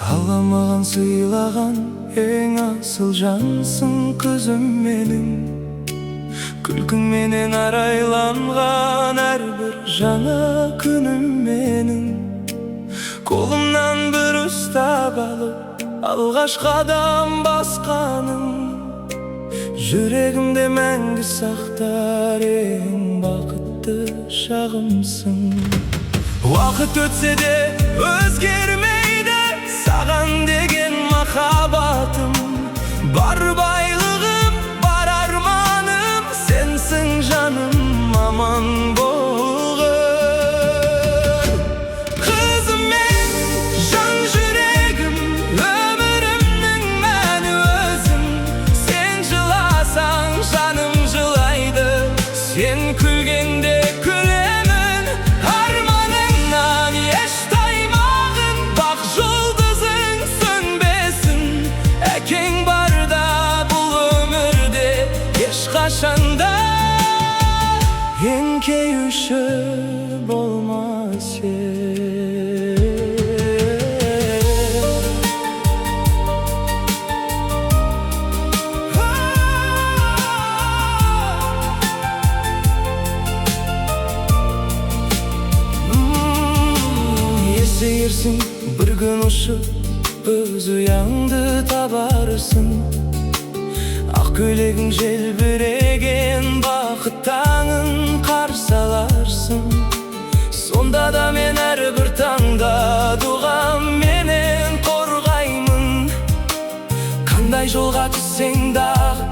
Alamağan sыйлаған ең асыл жансың күзім менің. Күлкің менен арайланған әрбір жаңа күнім менің. Қолымнан бір ұстап алып алғаш қадам басқаның, жүрегімде мәңгі сақтар ең бақытты шағымсың. Уақыт өтсе де өзгермейді саған деген махаббатым. Бар байлығым, бар арманым, сенсің жаным аман болғыр. Қызым мен, жан жүрегім, өмірімнің мәні өзің. Сен жыласаң жаным жылайды, сен күлгенде күлемін. Арманыңнан еш таймағын, бақ жұлдызың сөнбесін. Әкең барда бұл өмірде ешқашанда еңкеюші болмас Есейерсің бір күн ұшып өз ұяңды табарсың. Ақ көйлегің желбіреген бақыт таңын қарсы аларсың. Сонда да мен әрбір таңда дұғам менен қорғаймын. Қандай жолға түссең дағы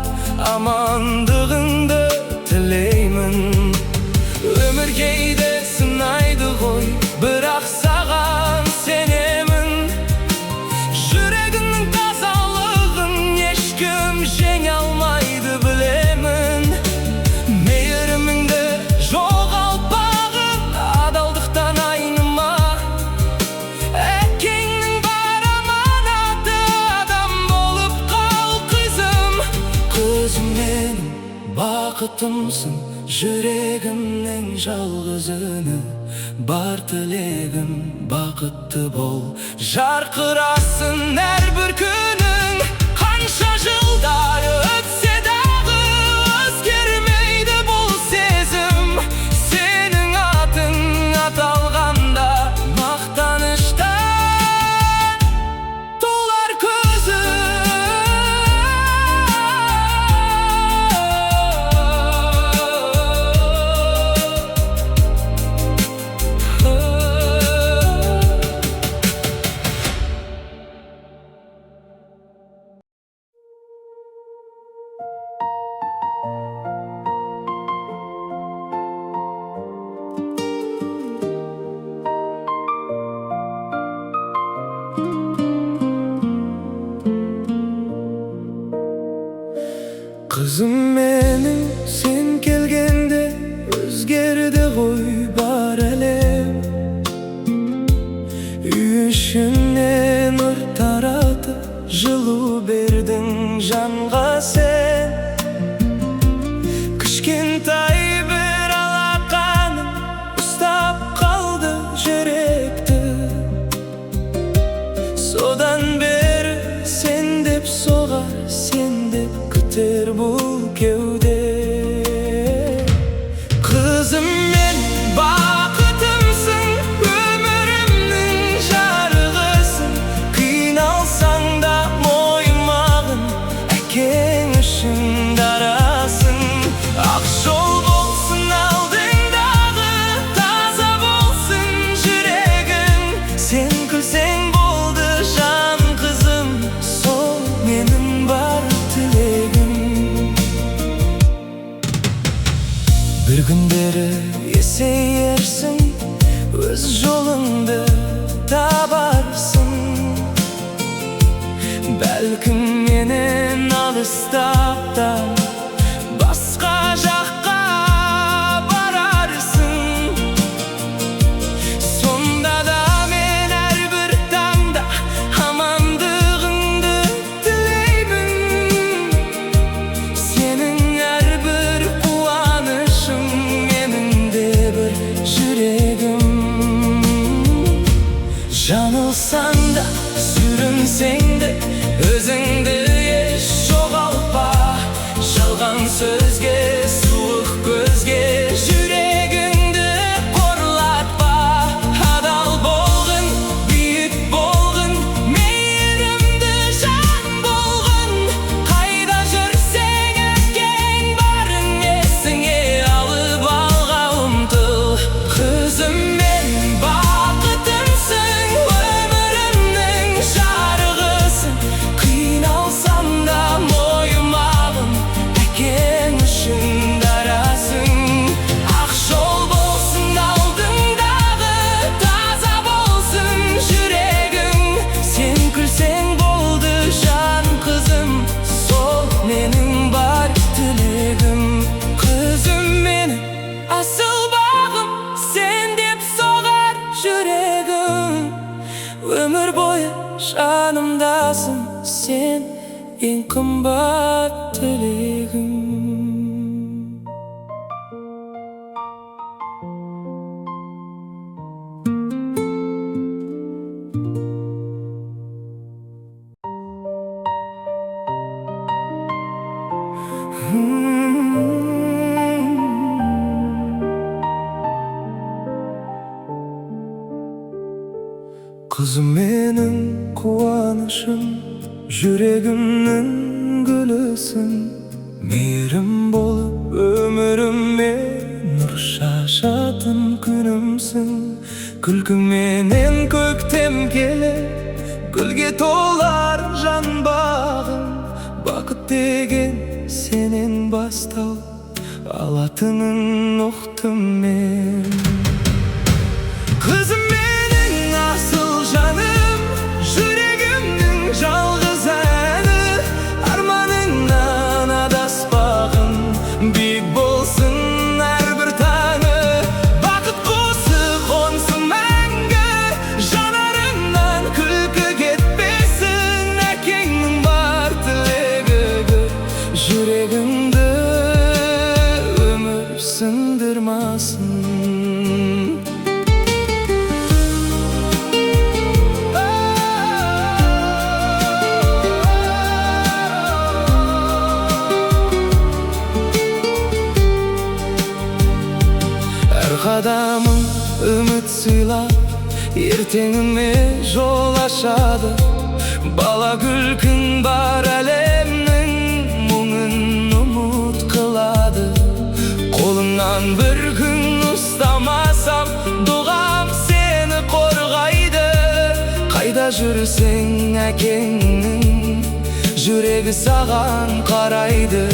амандығыңды тілеймін. Өмір кейде сынайды ғой, бірақ саған сенемін. Жүрегіңнің тазалығын ешкім жеңе алмайды білемін. Мейіріміңді жоғалтпағын, адалдықтан айныма. Әкеңнің бар аманаты, адам болып қал қызым. Қызым менің бақытымсың, жүрегімнің жалғыз үні. Бар тілегім бақытты бол, жарқырасын әрбір күнің. Қанша жылдар өтсе дағы өзгермейді бұл сезім. Сенің атың аталғанда мақтаныштан толар көзім. Қызым менің, сен келгенде өзгерді ғой бар әлем. Үй ішінен нұр таратып жылу бердің жанға сен. Кішкентай бір алақаның ұстап қалды жүректі. Содан бері сен деп соғар, сен деп күтер бұл кеуде. Қызым мен бақытымсың, өмірімнің жарығысың. Қиналсаң да мойымағын, әкең үшін дарасың. Ақ жол болсын алдыңдағы, таза болсын жүрегің. Сен күлсең болды жан қызым, сол менің бар тілегім. Bir күндері есейерсің, өз жолыңды табарсың. Бәлкім менен алыстап та басқа жаққа барарсың. Сонда да мен әрбір таңда амандығыңды sende özüңді еш жоғалтпа. Жалған сөзге, суық көзге жүрегіңді қорлатпа. Адал болғын, биік болғын, мейірімді жан болғын. Қайда жүрсең әкең барын есіңе алып алға ұмтыл. Қызым мен бақытымсың, өмірімнің жарығысың. Қиналсам да мойымағын, әкең үшін дарасың. Ақ жол болсын алдыңдағы, таза болсын жүрегің. Сен күлсең болды жан қызым, сол менің бар тілегім. Қызым менің асыл бағым, сен деп соғар жүрегім. Өмір бойы жанымдасың, сен ең қымбат тілегім. Қызым менің қуанышым, жүрегімнің гүлісің. Мейірім болып өміріме нұр шашатын күнімсің. Күлкіңменен көктем келер, гүлге толар жан бағым. Бақыт деген сенен бастау алатынын ұқтым мен. Қызым менің асыл жаным, жүрегімнің жалғыз әні. Арманыңнан адаспағын, биік болсын әрбір таңы. Бақыт құсы қонсын мәңгі, жанарыңнан күлкі кетпесін. Әкеңнің бар тілегі, жүрегіңді өмір сындырмасын. Қадамың үміт сыйлап, ертеңіме жол ашады. Бала күлкің бар әлемнің мұңын ұмыт қылады. Қолыңнан бір күн ұстамасам, дұғам сені қорғайды. Қайда жүрсең әкеңнің жүрегі саған қарайды.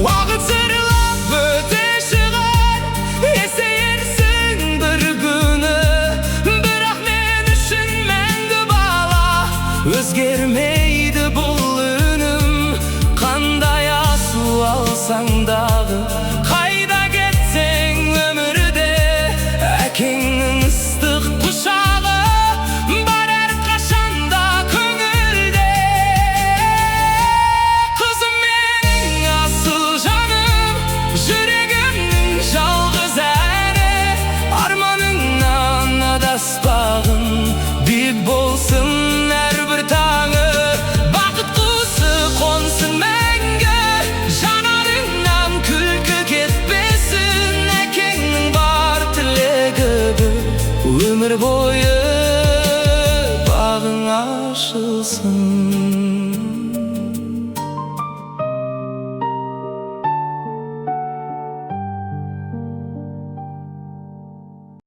Уақыт сырлап өте шығар, есейерсің бір күні. Бірақ мен үшін мәңгі бала, өзгермейді бұл үнім. Қандай асыл алсаң дағы, қайда кетсең өмірде, әкеңнің ыстық құшағы бар әрқашанда көңілде. Қызым менің асыл жаным, жүрегімнің жалғыз әні. Арманыңнан адаспағын, биік болсын әрбір таңы. Бақыт құсы қонсын мәңгі, жанарыңнан күлкі кетпесін. Әкеңнің бар тілегі, өмір бойы бағың ашылсын.